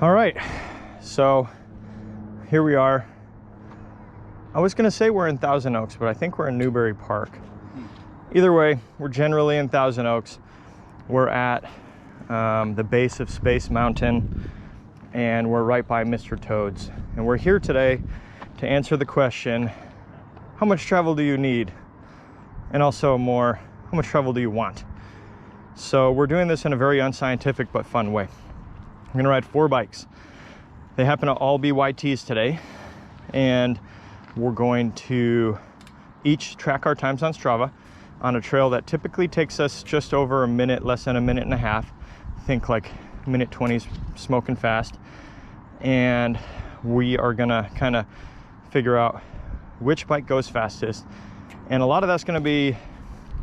All right, so here we are. I was gonna say we're in Thousand Oaks, but I think we're in Newbury Park. Either way, we're generally in Thousand Oaks. We're at the base of Space Mountain, and we're right by Mr. Toad's. And we're here today to answer the question, how much travel do you need? And also more, how much travel do you want? So we're doing this in a very unscientific but fun way. I'm gonna ride 4 bikes. They happen to all be YTs today, and we're going to each track our times on Strava on a trail that typically takes us just over a minute, less than a minute and a half. Think like minute 20s, smoking fast. And we are gonna kind of figure out which bike goes fastest. And a lot of that's gonna be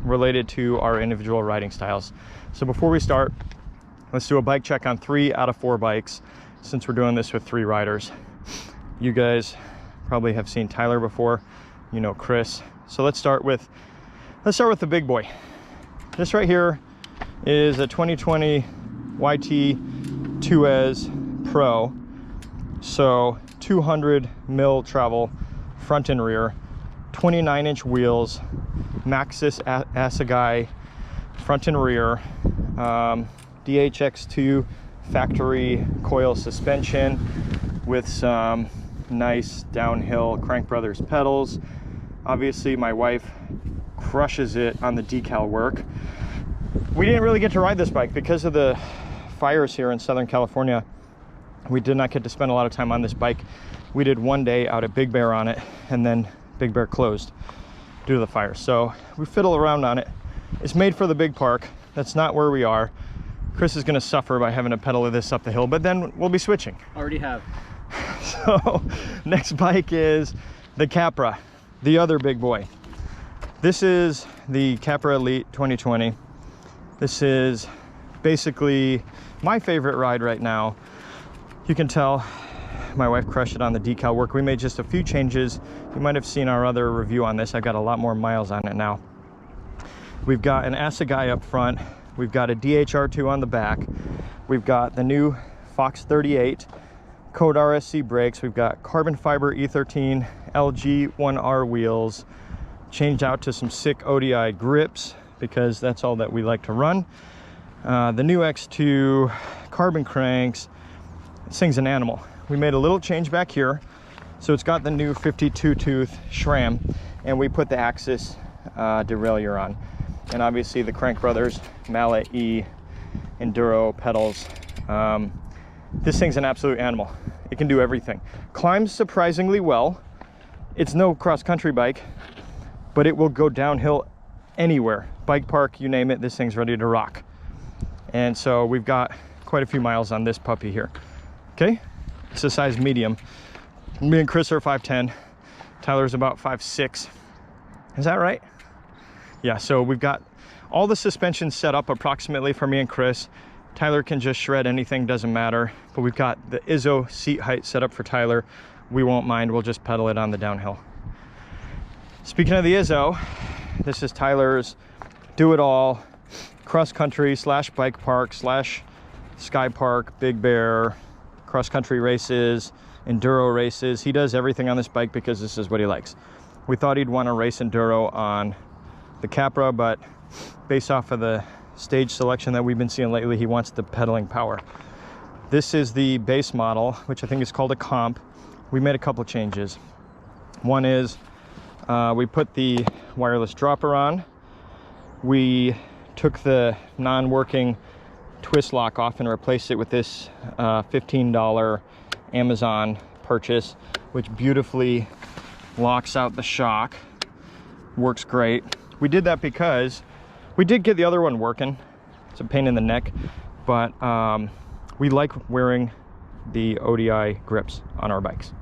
related to our individual riding styles. So before we start, let's do a bike check on 3 out of 4 bikes, since we're doing this with 3 riders. You guys probably have seen Tyler before, you know Chris. So let's start with the big boy. This right here is a 2020 YT Tues Pro. So 200 mil travel front and rear, 29-inch wheels, Maxxis Assegai front and rear, DHX2 factory coil suspension with some nice downhill Crank Brothers pedals. Obviously my wife crushes it on the decal work. We didn't really get to ride this bike because of the fires here in Southern California. We did not get to spend a lot of time on this bike. We did one day out at Big Bear on it, and then Big Bear closed due to the fire. So we fiddle around on it. It's made for the big park. That's not where we are. Chris is gonna suffer by having to pedal this up the hill, but then we'll be switching. Already have. So next bike is the Capra, the other big boy. This is the Capra Elite 2020. This is basically my favorite ride right now. You can tell my wife crushed it on the decal work. We made just a few changes. You might have seen our other review on this. I've got a lot more miles on it now. We've got an Assegai up front. We've got a DHR2 on the back. We've got the new Fox 38 Code RSC brakes. We've got carbon fiber E13 LG 1R wheels, changed out to some sick ODI grips because that's all that we like to run. The new X2 carbon cranks. This thing's an animal. We made a little change back here. So it's got the new 52 tooth SRAM, and we put the Axis derailleur on. And obviously the Crank Brothers Mallet E Enduro pedals. This thing's an absolute animal. It can do everything. Climbs surprisingly well. It's no cross-country bike, but it will go downhill anywhere. Bike park, you name it, this thing's ready to rock. And so we've got quite a few miles on this puppy here. Okay, it's a size medium. Me and Chris are 5'10". Tyler's about 5'6". Is that right? Yeah, so we've got all the suspension set up approximately for me and Chris. Tyler can just shred anything, doesn't matter. But we've got the Izzo seat height set up for Tyler. We won't mind, we'll just pedal it on the downhill. Speaking of the Izzo, this is Tyler's do-it-all cross-country / bike park / sky park, Big Bear, cross-country races, enduro races. He does everything on this bike because this is what he likes. We thought he'd want to race enduro on the Capra, but based off of the stage selection that we've been seeing lately, he wants the pedaling power. This is the base model, which I think is called a comp. We made a couple changes. One is we put the wireless dropper on. We took the non-working twist lock off and replaced it with this $15 Amazon purchase, which beautifully locks out the shock. Works great. We did that because we did get the other one working. It's a pain in the neck, but we like wearing the ODI grips on our bikes.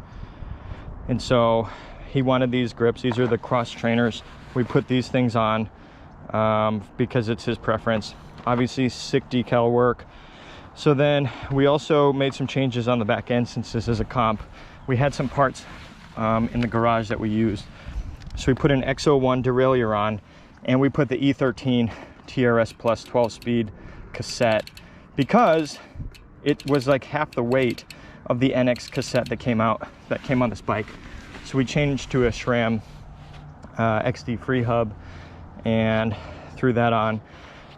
And so he wanted these grips. These are the cross trainers. We put these things on because it's his preference. Obviously sick decal work. So then we also made some changes on the back end since this is a comp. We had some parts in the garage that we used. So we put an X01 derailleur on, and we put the E13 TRS Plus 12-speed cassette because it was like half the weight of the NX cassette that came on this bike. So we changed to a SRAM XD free hub and threw that on.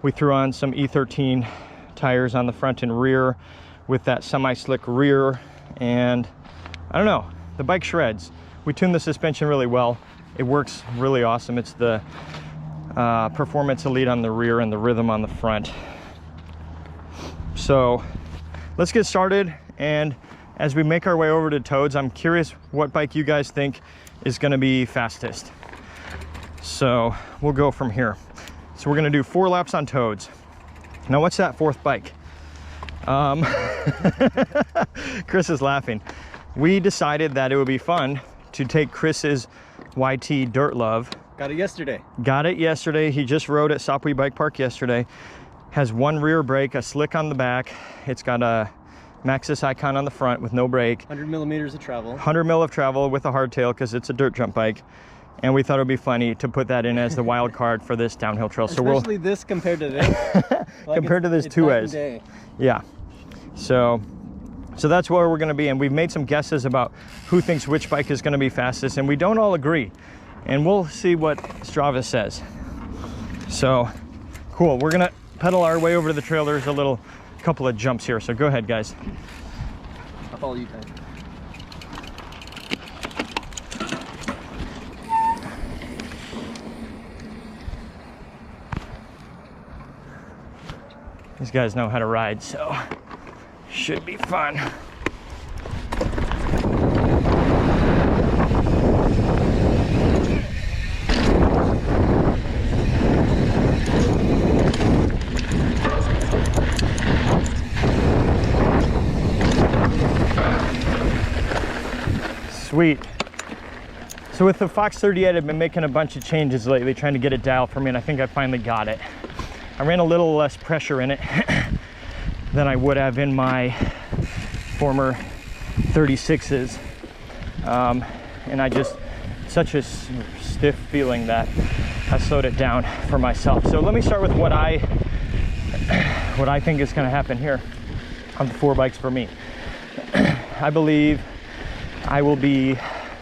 We threw on some E13 tires on the front and rear with that semi-slick rear, and I don't know, the bike shreds. We tuned the suspension really well. It works really awesome. It's the Performance Elite on the rear and the Rhythm on the front. So let's get started, and as we make our way over to Tues, I'm curious what bike you guys think is going to be fastest. So we'll go from here. So we're going to do 4 laps on Tues. Now what's that 4th bike? Chris is laughing. We decided that it would be fun to take Chris's YT Dirt Love. Got it yesterday. Got it yesterday. He just rode at Sapui Bike Park yesterday. Has 1 rear brake, a slick on the back. It's got a Maxxis icon on the front with no brake. 100 millimeters of travel. 100 mil of travel with a hardtail because it's a dirt jump bike. And we thought it would be funny to put that in as the wild card for this downhill trail. Especially this compared to this. Like compared to this Tues. Yeah. So that's where we're going to be, and we've made some guesses about who thinks which bike is going to be fastest, and we don't all agree. And we'll see what Strava says. So cool. We're going to pedal our way over to the trail. There's a couple of jumps here. So go ahead, guys. I'll follow you guys. These guys know how to ride, so should be fun. Sweet. So with the Fox 38, I've been making a bunch of changes lately, trying to get it dialed for me, and I think I finally got it. I ran a little less pressure in it than I would have in my former 36s. And I just, such a stiff feeling that I slowed it down for myself. So let me start with what I think is gonna happen here on the 4 bikes for me. I believe I will be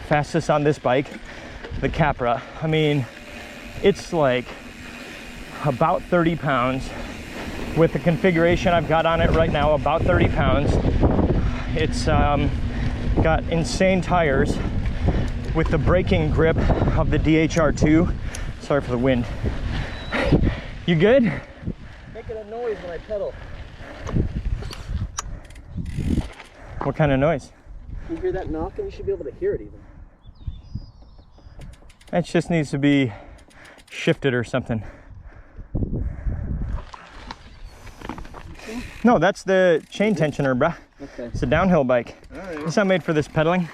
fastest on this bike, the Capra. I mean, it's like about 30 pounds with the configuration I've got on it right now, about 30 pounds. It's got insane tires with the braking grip of the DHR2. Sorry for the wind. You good? Making a noise when I pedal. What kind of noise? You hear that knock, and you should be able to hear it even. It just needs to be shifted or something. No, that's the chain tensioner, bruh. Okay. It's a downhill bike. All right. It's not made for this pedaling.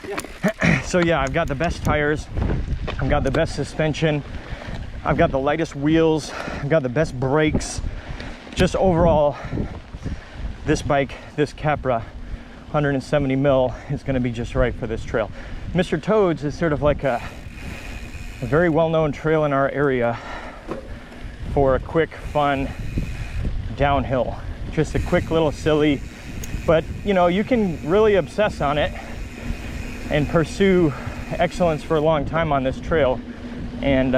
Yeah. So yeah, I've got the best tires. I've got the best suspension. I've got the lightest wheels. I've got the best brakes. Just overall, this bike, this Capra, 170 mil is going to be just right for this trail. Mr. Tues is sort of like a very well-known trail in our area for a quick, fun downhill. Just a quick little silly, but you know, you can really obsess on it and pursue excellence for a long time on this trail. And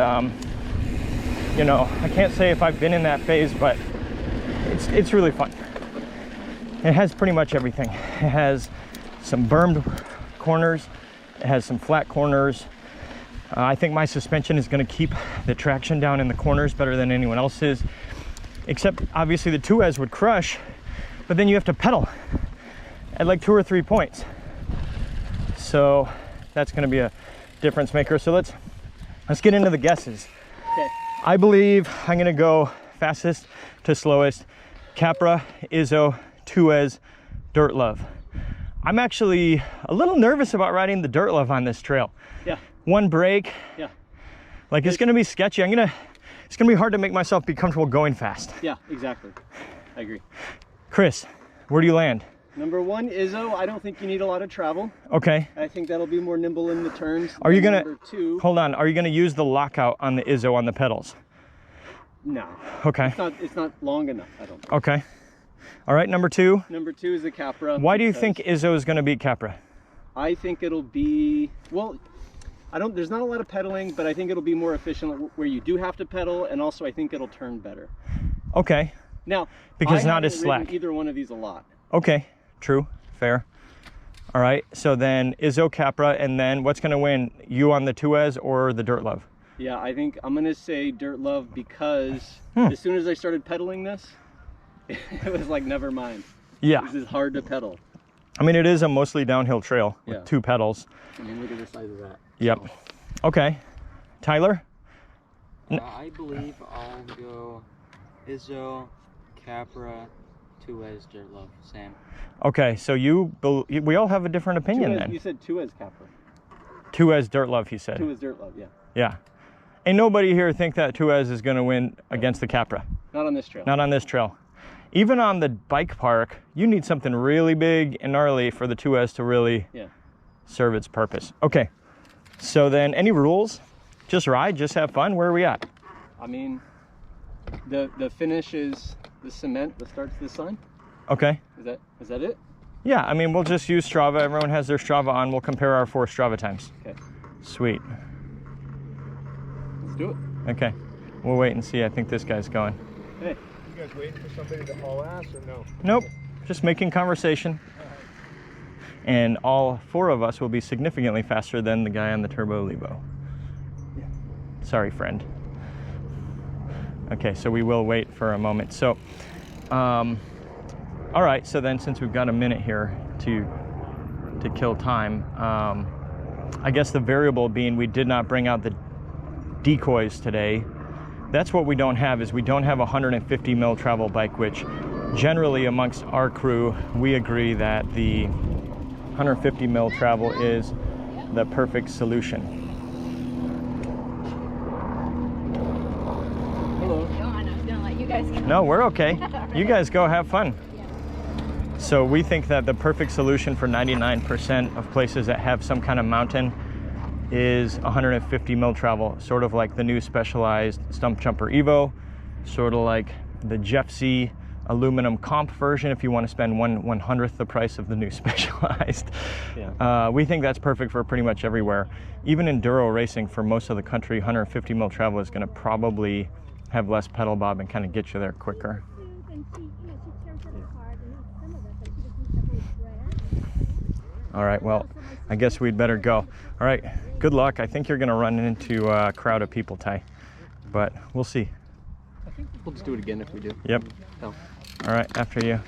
you know, I can't say if I've been in that phase, but it's really fun. It has pretty much everything. It has some bermed corners, it has some flat corners. I think my suspension is going to keep the traction down in the corners better than anyone else's, except obviously the Tues would crush, but then you have to pedal at like 2 or 3 points. So that's going to be a difference maker. So let's get into the guesses. Okay. I believe I'm going to go fastest to slowest. Capra, Izzo, Tues, Dirt Love. I'm actually a little nervous about riding the Dirt Love on this trail. Yeah. 1 brake. Yeah. Like, it's gonna be sketchy. It's gonna be hard to make myself be comfortable going fast. Yeah, exactly. I agree. Chris, where do you land? Number 1, Izzo. I don't think you need a lot of travel. Okay. I think that'll be more nimble in the turns. Are you gonna, Number 2, hold on, are you gonna use the lockout on the Izzo on the pedals? no. Okay. It's not long enough, I don't think. Okay. All right, number 2. Number 2 is the Capra. Why do you because think Izzo is going to beat Capra? I think it'll be, well, there's not a lot of pedaling, but I think it'll be more efficient where you do have to pedal, and also I think it'll turn better. Okay. Now, Because I not as haven't ridden slack. either one of these a lot. Okay, true, fair. All right, so then Izzo, Capra, and then what's going to win? You on the Tues or the Dirt Love? Yeah, I think I'm going to say Dirt Love because as soon as I started pedaling this, it was like, never mind. Yeah. This is hard to pedal. I mean, it is a mostly downhill trail with 2 pedals. I mean, look at the size of that. Yep. Okay. Tyler? I believe I'll go Izzo, Capra, Tues, Dirt Love, Sam. Okay, so we all have a different opinion then. You said Tues Capra. Tues Dirt Love, he said. Tues Dirt Love, yeah. Yeah. Ain't nobody here think that Tues is going to win against the Capra. Not on this trail. Not on this trail. Even on the bike park, you need something really big and gnarly for the Tues to really serve its purpose. Okay, so then any rules? Just ride, just have fun? Where are we at? I mean, the finish is the cement, the start's the sun. Okay. Is that it? Yeah, I mean, we'll just use Strava. Everyone has their Strava on. We'll compare our 4 Strava times. Okay. Sweet. Let's do it. Okay. We'll wait and see. I think this guy's going. Hey. You guys waiting for somebody to haul ass or no? Nope. Just making conversation. And all 4 of us will be significantly faster than the guy on the Turbo Levo. Yeah. Sorry, friend. Okay, so we will wait for a moment. So, all right, so then since we've got a minute here to kill time, I guess the variable being we did not bring out the decoys today. That's what we don't have, is we don't have a 150 mil travel bike, which generally amongst our crew, we agree that the 150 mil travel is the perfect solution. Hello. I was gonna let you guys go. No, we're okay. You guys go have fun. So we think that the perfect solution for 99% of places that have some kind of mountain is 150 mil travel, sort of like the new Specialized Stump Jumper Evo, sort of like the Jeffsey aluminum comp version if you want to spend 1/100th the price of the new Specialized. Yeah. We think that's perfect for pretty much everywhere. Even enduro racing for most of the country, 150 mil travel is going to probably have less pedal bob and kind of get you there quicker. All right, well, I guess we'd better go. All right, good luck. I think you're going to run into a crowd of people, Ty, but we'll see. I think we'll just do it again if we do. Yep. Oh. All right, after you.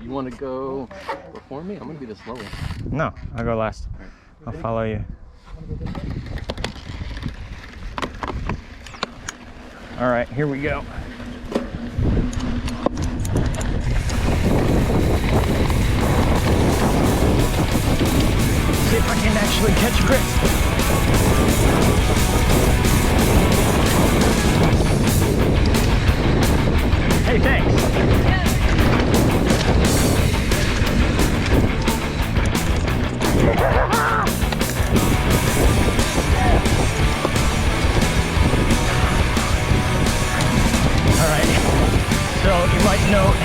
You want to go before me? I'm going to be the slowest. No, I'll go last. I'll follow you. All right, here we go. See if I can actually catch Chris. Hey, thanks. Alright, so you might note,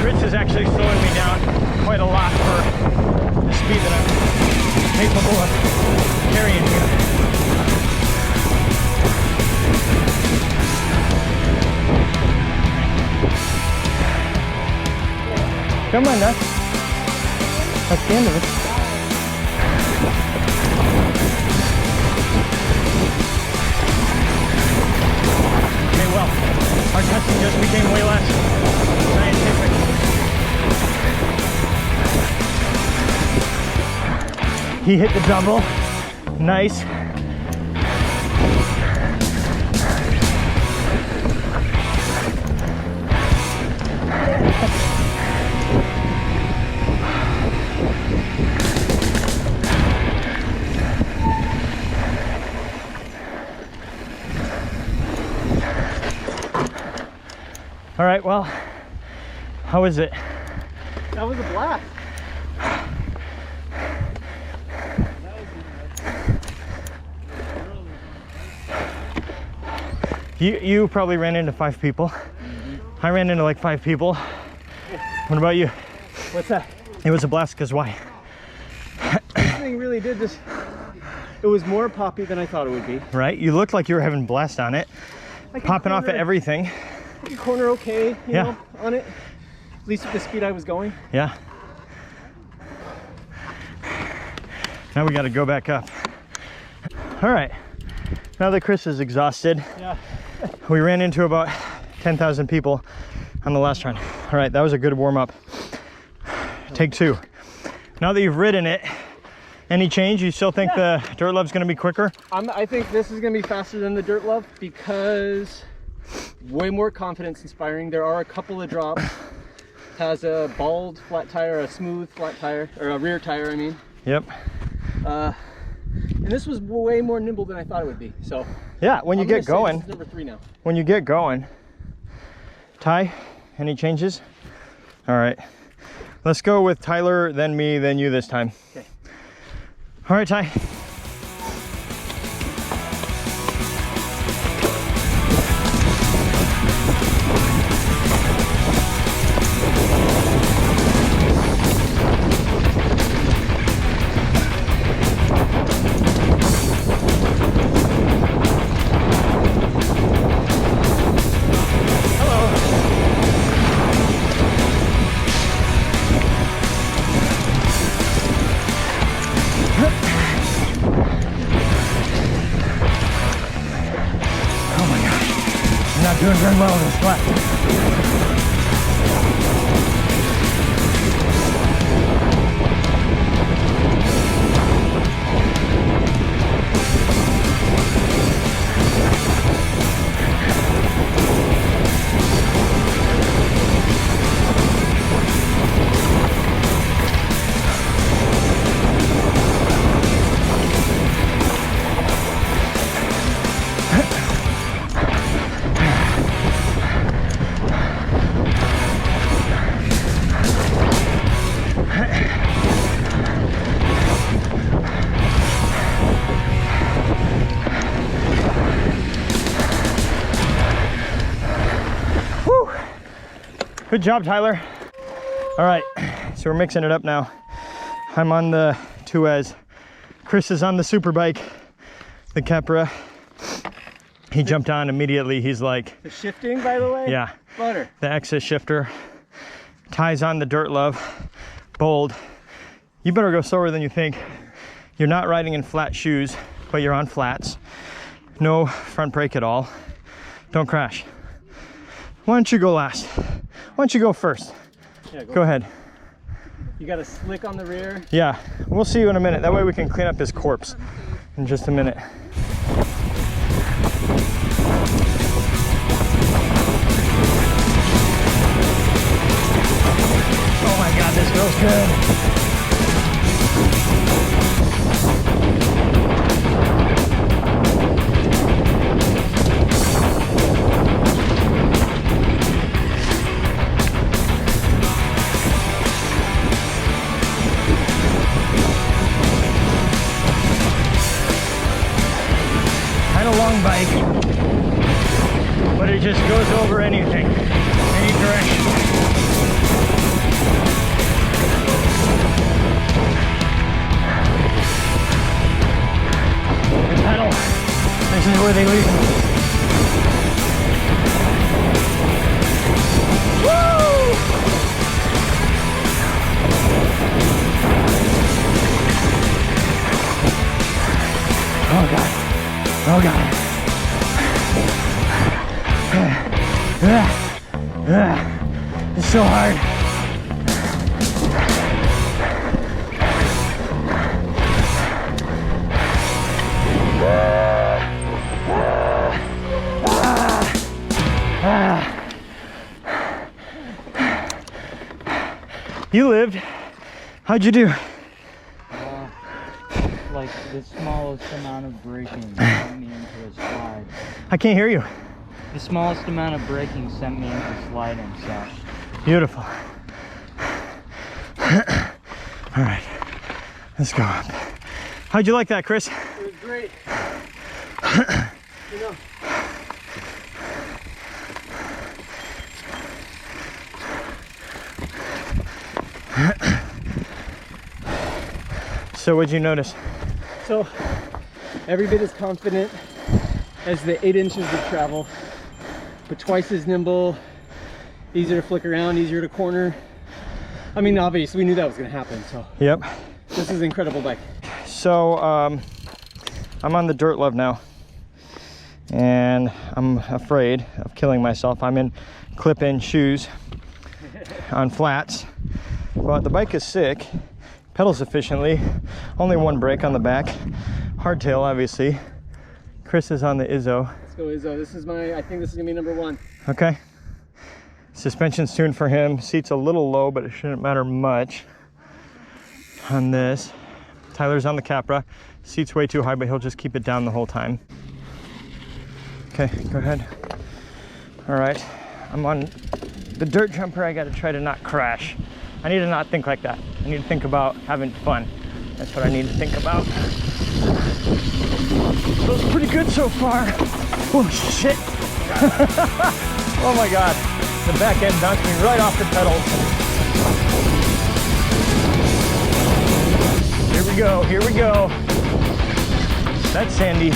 Fritz is actually slowing me down quite a lot for the speed that I'm capable of carrying here. Come on, Nuts. That's the end of it. Okay, well, our testing just became way less scientific. He hit the double. Nice. All right, well, how is it? That was a blast. You probably ran into 5 people. I ran into like 5 people. What about you? What's that? It was a blast, because why? This thing really did just, it was more poppy than I thought it would be. Right? You looked like you were having a blast on it. Popping off at everything. I could corner okay, you know, on it. At least with the speed I was going. Yeah. Now we got to go back up. All right. Now that Chris is exhausted, we ran into about 10,000 people on the last run. All right, that was a good warm up. Take 2. Now that you've ridden it, any change? You still think the Dirt Love's going to be quicker? I think this is going to be faster than the Dirt Love because way more confidence inspiring. There are a couple of drops. Has a bald flat tire, a smooth flat tire, or a rear tire, I mean. Yep. And this was way more nimble than I thought it would be. So yeah, when you get going, this is number 3 now. When you get going, Ty, any changes? All right. Let's go with Tyler, then me, then you this time. Okay. All right, Ty. Doing very well in this flat. Good job, Tyler. All right, so we're mixing it up now. I'm on the Tues. Chris is on the super bike, the Capra. He jumped on immediately. He's like... The shifting, by the way? Yeah. Butter. The Axis shifter. Ty's on the Dirt Love. Bold. You better go slower than you think. You're not riding in flat shoes, but you're on flats. No front brake at all. Don't crash. Why don't you go last? Why don't you go first? Yeah, go ahead. You got a slick on the rear? Yeah, we'll see you in a minute. That way we can clean up his corpse in just a minute. Oh my God, this feels good. Bike, but it just goes over anything, any direction. The pedal, this is where they leave me. Woo! Oh God, oh God. It's so hard. You lived. How'd you do? Like the smallest amount of braking sent me into a slide. I can't hear you. The smallest amount of braking sent me into sliding, so. Beautiful. All right, let's go up. How'd you like that, Chris? It was great. You know, So what'd you notice? So every bit as confident as the 8 inches of travel, but twice as nimble, easier to flick around, easier to corner. I mean, obviously we knew that was gonna happen, so. Yep. This is an incredible bike. So I'm on the dirt love now, and I'm afraid of killing myself. I'm in clip-in shoes on flats, but the bike is sick, pedals efficiently, only one brake on the back, hardtail obviously. Chris is on the Izzo. Let's go Izzo. This is I think this is gonna be number 1. Okay. Suspension's tuned for him. Seat's a little low, but it shouldn't matter much on this. Tyler's on the Capra. Seat's way too high, but he'll just keep it down the whole time. Okay, go ahead. All right, I'm on the dirt jumper. I gotta try to not crash. I need to not think like that. I need to think about having fun. That's what I need to think about. Feels pretty good so far. Oh shit. Oh my God. The back end knocked me right off the pedals. Here we go, here we go. That's sandy.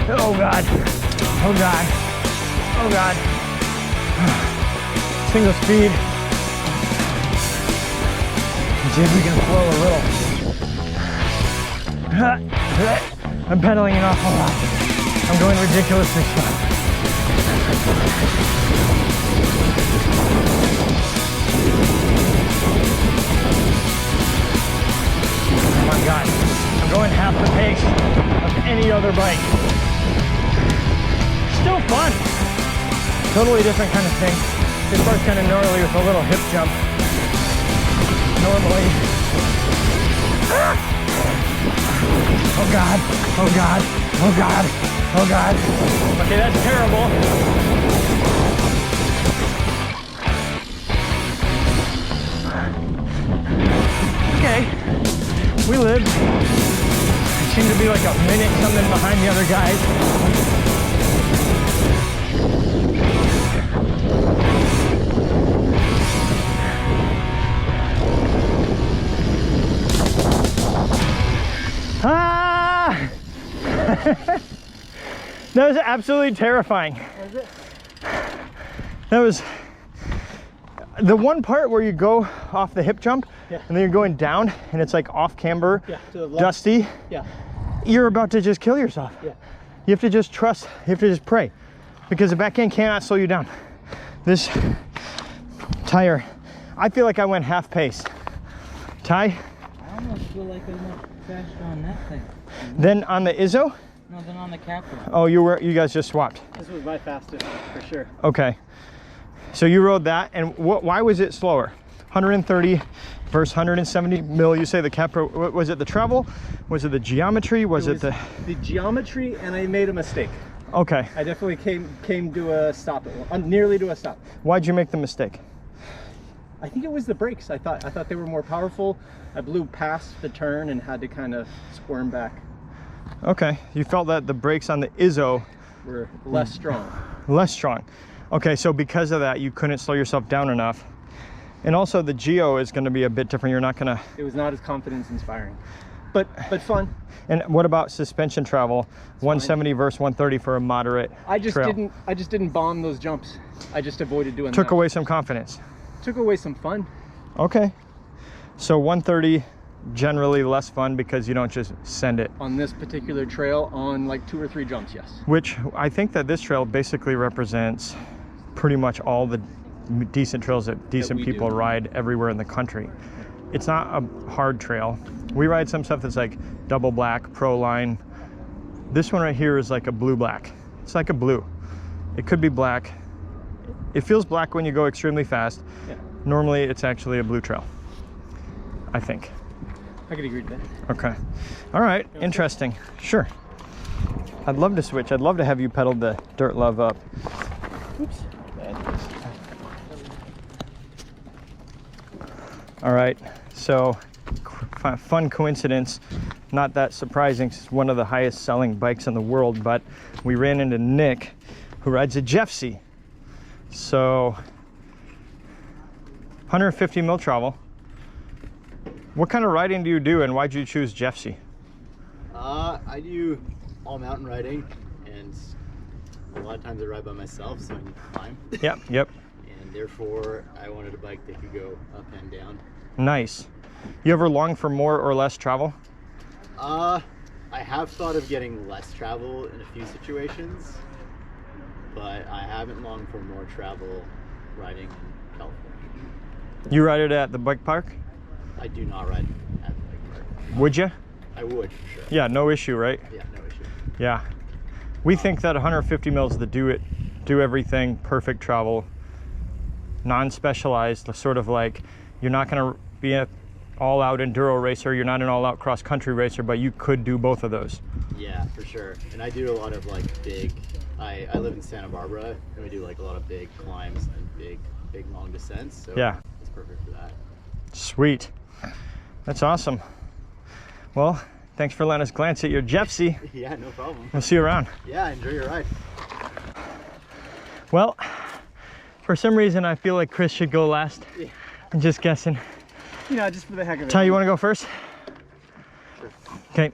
Oh God, oh God, oh God. Single speed. See if we can flow a little. I'm pedaling an awful lot. I'm going ridiculously slow. Oh my God, I'm going half the pace of any other bike. Still fun. Totally different kind of thing. This part's kind of gnarly with a little hip jump. Normally. Oh God, oh God, oh God, oh God. Okay, that's terrible. Okay, we lived. I seem to be like a minute something behind the other guys. Ah! That was absolutely terrifying. Was it? That was the one part where you go off the hip jump, yeah, and then you're going down and it's like off camber, yeah, to the left. dusty. Yeah. You're about to just kill yourself. Yeah. You have to just trust, you have to just pray, because the back end cannot slow you down. This tire, I feel like I went half pace. Ty? I almost feel like I went faster on that thing. Then on the Izzo? No, then on the Capra. Oh, you guys just swapped. This was my fastest for sure. Okay. So you rode that, and why was it slower? 130 versus 170 mil. You say the Capra, was it the travel? Was it the geometry? Was it the geometry, and I made a mistake. Okay. I definitely came to a stop, nearly to a stop. Why'd you make the mistake? I think it was the brakes. I thought they were more powerful. I blew past the turn and had to kind of squirm back. Okay. You felt that the brakes on the Izzo were less strong. Less strong. Okay, so because of that, you couldn't slow yourself down enough. And also the Geo is going to be a bit different. You're not going to... It was not as confidence inspiring, but fun. And what about suspension travel? 170 versus 130 for a moderate trail. I just didn't bomb those jumps. I just avoided doing that. Took away some confidence. Took away some fun. Okay. So 130 generally less fun because you don't just send it. On this particular trail, on like 2 or 3 jumps, yes. Which I think that this trail basically represents pretty much all the decent trails that decent people ride everywhere in the country. It's not a hard trail. We ride some stuff that's like double black, pro line. This one right here is like a blue black. It's like a blue. It could be black. It feels black when you go extremely fast. Yeah. Normally it's actually a blue trail, I think. I could agree to that. Okay. All right. Interesting. Sure. I'd love to switch. I'd love to have you pedal the Dirt Love up. Oops. All right. So, fun coincidence. Not that surprising. It's one of the highest selling bikes in the world, but we ran into Nick, who rides a Jeffsey. So 150 mil travel. What kind of riding do you do, and why'd you choose Jeffsey? I do all mountain riding, and a lot of times I ride by myself, so I need to climb. Yep. And therefore, I wanted a bike that could go up and down. Nice. You ever long for more or less travel? I have thought of getting less travel in a few situations, but I haven't longed for more travel riding in California. You ride it at the bike park? I do not ride at the bike park. Would you? I would, for sure. Yeah, no issue, right? Yeah, no issue. Yeah. We think that 150 mils is the do everything, perfect travel, non-specialized, sort of like you're not going to be an all-out enduro racer, you're not an all-out cross-country racer, but you could do both of those. Yeah, for sure. And I do a lot of like big, I live in Santa Barbara, and we do like a lot of big climbs and big long descents, so yeah, it's perfect for that. Sweet. That's awesome. Well, thanks for letting us glance at your Jeffsey. Yeah, no problem. We'll see you around. Yeah, enjoy your ride. Well, for some reason I feel like Chris should go last. Yeah. I'm just guessing. You know, just for the heck of it. Ty, you want to go first? Sure. Okay.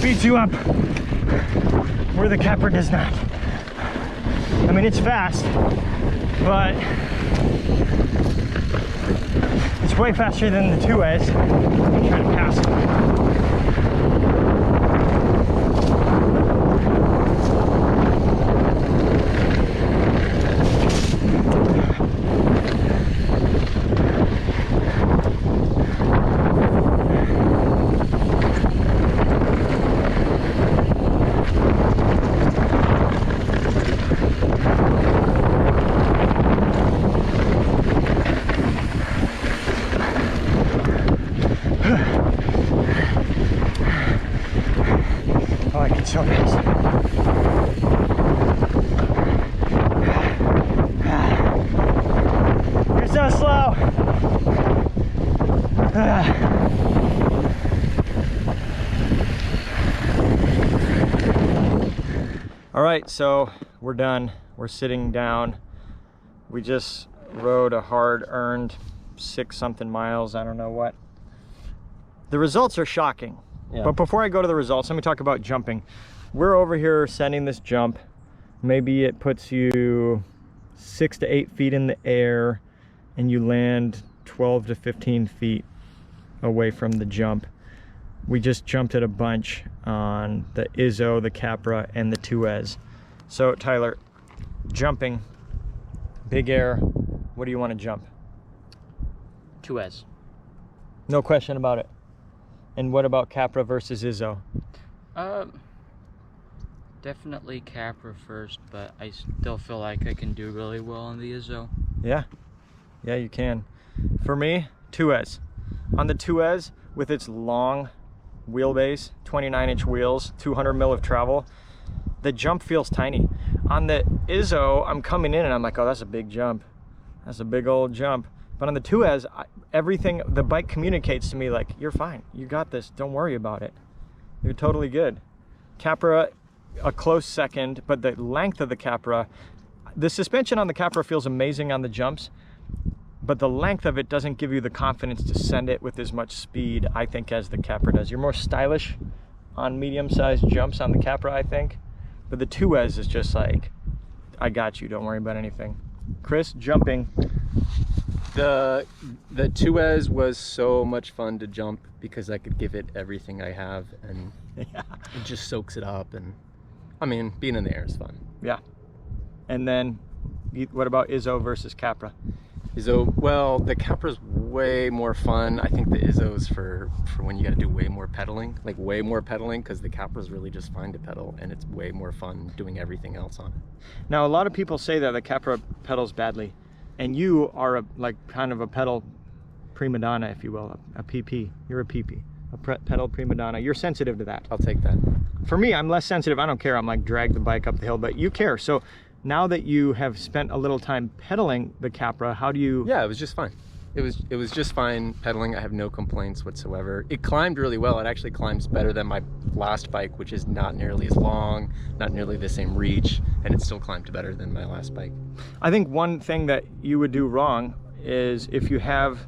Beats you up where the Capra does not. I mean, it's fast, but it's way faster than the Tues. I'm trying to pass it. So nice. You're so slow. All right, so we're done. We're sitting down. We just rode a hard-earned 6-something miles, I don't know what. The results are shocking. Yeah. But before I go to the results, let me talk about jumping. We're over here sending this jump. Maybe it puts you 6 to 8 feet in the air and you land 12 to 15 feet away from the jump. We just jumped it a bunch on the Izzo, the Capra, and the Tues. So Tyler, jumping, big air, what do you want to jump? Tues. No question about it. And what about Capra versus Izzo? Definitely Capra first, but I still feel like I can do really well on the Izzo. Yeah, you can. For me, Tues. On the Tues, with its long wheelbase, 29-inch wheels, 200 mil of travel, the jump feels tiny. On the Izzo, I'm coming in and I'm like, oh, that's a big jump. That's a big old jump. But on the Tues, everything, the bike communicates to me like, you're fine, you got this, don't worry about it. You're totally good. Capra, a close second, but the length of the Capra, the suspension on the Capra feels amazing on the jumps, but the length of it doesn't give you the confidence to send it with as much speed, I think, as the Capra does. You're more stylish on medium-sized jumps on the Capra, I think, but the Tues is just like, I got you, don't worry about anything. Chris, jumping. The Tues was so much fun to jump because I could give it everything I have, and Yeah. it just soaks it up. And I mean, being in the air is fun. Yeah. And then, what about Izzo versus Capra? Izzo, well, the Capra's way more fun. I think the Izzo's for when you got to do way more pedaling, because the Capra's really just fine to pedal, and it's way more fun doing everything else on it. Now, a lot of people say that the Capra pedals badly, and you are like kind of a pedal prima donna, if you will, a PP. You're a PP, a pedal prima donna. You're sensitive to that. I'll take that. For me, I'm less sensitive. I don't care. I'm like, drag the bike up the hill, but you care. So now that you have spent a little time pedaling the Capra, how do you? Yeah, it was just fine. It was just fine pedaling. I have no complaints whatsoever. It climbed really well. It actually climbs better than my last bike, which is not nearly as long, not nearly the same reach, and it still climbed better than my last bike. I think one thing that you would do wrong is if you have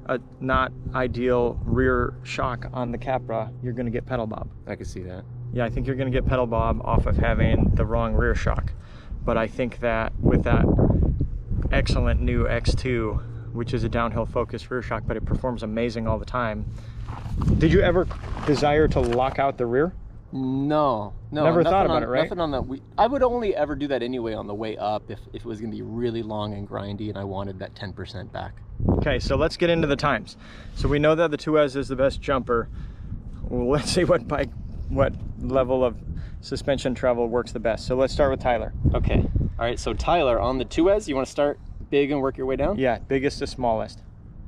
a not ideal rear shock on the Capra, you're going to get pedal bob. I could see that. Yeah, I think you're going to get pedal bob off of having the wrong rear shock. But I think that with that excellent new X2, which is a downhill focused rear shock, but it performs amazing all the time. Did you ever desire to lock out the rear? No. Never thought about it, right? Nothing on that. I would only ever do that anyway on the way up if it was going to be really long and grindy and I wanted that 10% back. Okay, so let's get into the times. So we know that the Tues is the best jumper. Well, let's see what level of suspension travel works the best. So let's start with Tyler. Okay. All right. So Tyler, on the Tues, you want to start big and work your way down? Yeah, biggest to smallest.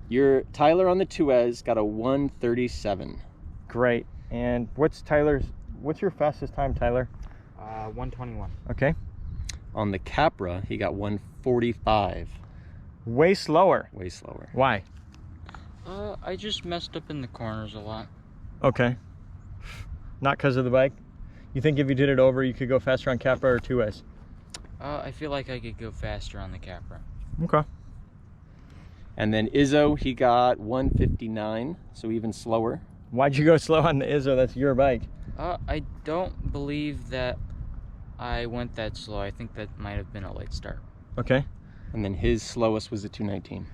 Your Tyler on the Tues got a 137. Great. And what's your fastest time, Tyler? 121. Okay. On the Capra, he got 145. Way slower. Way slower. Why? I just messed up in the corners a lot. Okay. Not because of the bike? You think if you did it over, you could go faster on Capra or Tues? I feel like I could go faster on the Capra. Okay. And then Izzo, he got 159, so even slower. Why'd you go slow on the Izzo? That's your bike. I don't believe that I went that slow. I think that might have been a late start. Okay. And then his slowest was a 219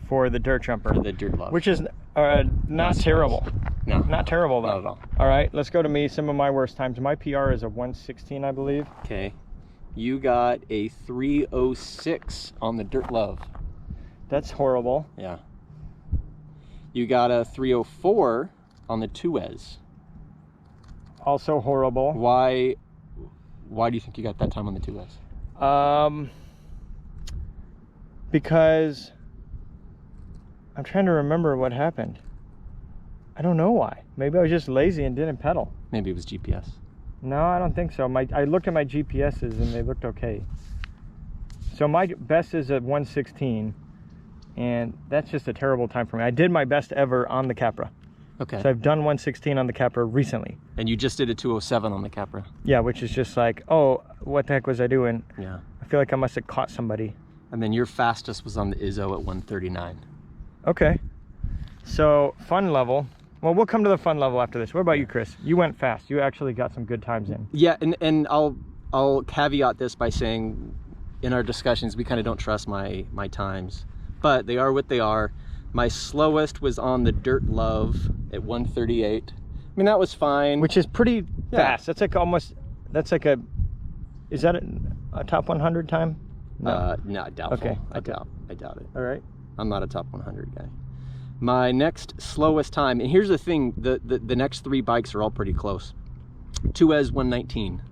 For the dirt jumper. for the dirt love. Which is not terrible. No, Not terrible though. not at all. All right, let's go to me. Some of my worst times. My PR is a 116, I believe. Okay. You got a 306 on the dirt love. That's horrible. Yeah. You got a 304 on the Tues. Also horrible. Why do you think you got that time on the Tues? Because I'm trying to remember what happened. I don't know why. Maybe I was just lazy and didn't pedal. Maybe it was GPS. No, I don't think so. I looked at my GPSs and they looked okay. So my best is at 116, and that's just a terrible time for me. I did my best ever on the Capra. Okay. So I've done 116 on the Capra recently. And you just did a 207 on the Capra. Yeah, which is just like, oh, what the heck was I doing? Yeah. I feel like I must have caught somebody. And then your fastest was on the Izzo at 139. Okay. So fun level. Well, we'll come to the fun level after this. What about you, Chris? You went fast. You actually got some good times in. Yeah, and I'll caveat this by saying in our discussions we kind of don't trust my times, but they are what they are. My slowest was on the dirt love at 138. I mean, that was fine. Which is pretty Yeah. fast. That's like almost, is that a top 100 time? No. No, doubtful. Okay, I okay. doubt it. All right. I'm not a top 100 guy. My next slowest time, and here's the thing, the next three bikes are all pretty close. Tues 119.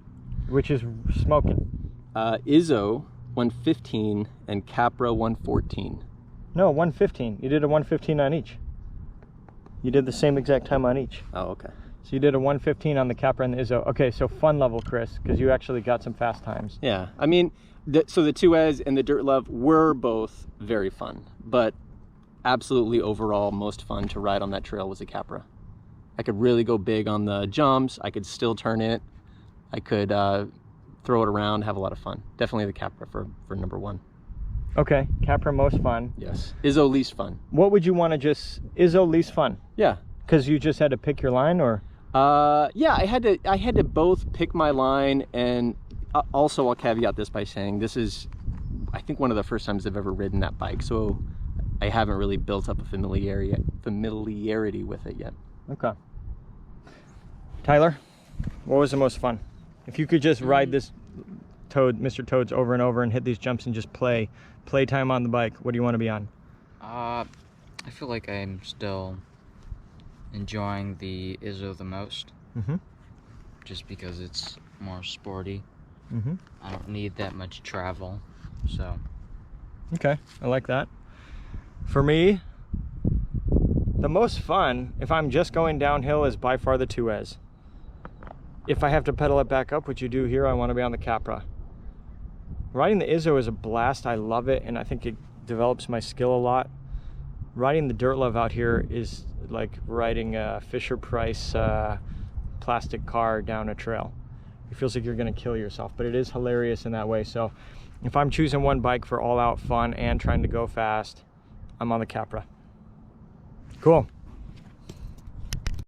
Which is smoking. Izzo 115 and Capra 114. No, 115. You did a 115 on each. You did the same exact time on each. Oh, okay. So you did a 115 on the Capra and the Izzo. Okay, so fun level, Chris, because you actually got some fast times. Yeah, I mean, so the Tues and the Dirt Love were both very fun, but absolutely overall most fun to ride on that trail was a Capra. I could really go big on the jumps. I could still turn it. I could throw it around, have a lot of fun. Definitely the Capra for number one. Okay, Capra most fun. Yes. Izzo least fun. What would you want to Izzo least fun? Yeah. Because you just had to pick your line, or? Yeah, I had to both pick my line, and also I'll caveat this by saying this is, I think, one of the first times I've ever ridden that bike, so I haven't really built up a familiarity with it yet. Okay. Tyler, what was the most fun? If you could just ride this Mr. Toads over and over and hit these jumps and just play time on the bike, what do you want to be on? I feel like I'm still enjoying the Izzo the most. Mm-hmm. Just because it's more sporty. Mm-hmm. I don't need that much travel, so Okay, I like that. For me, the most fun, if I'm just going downhill, is by far the Tues. If I have to pedal it back up, which you do here, I want to be on the Capra. Riding the Izzo is a blast. I love it, and I think it develops my skill a lot. Riding the Dirt Love out here is like riding a Fisher-Price plastic car down a trail. It feels like you're going to kill yourself, but it is hilarious in that way. So if I'm choosing one bike for all-out fun and trying to go fast, I'm on the Capra. Cool.